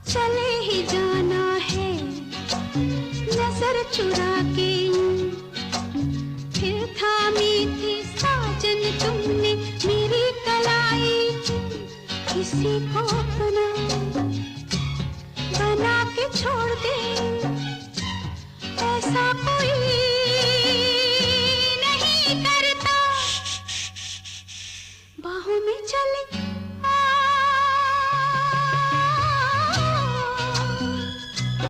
चले ही जाना है नजर चुरा के, फिर थामी थी साजन तुमने मेरी कलाई, किसी को अपना बना के छोड़ दे, ऐसा कोई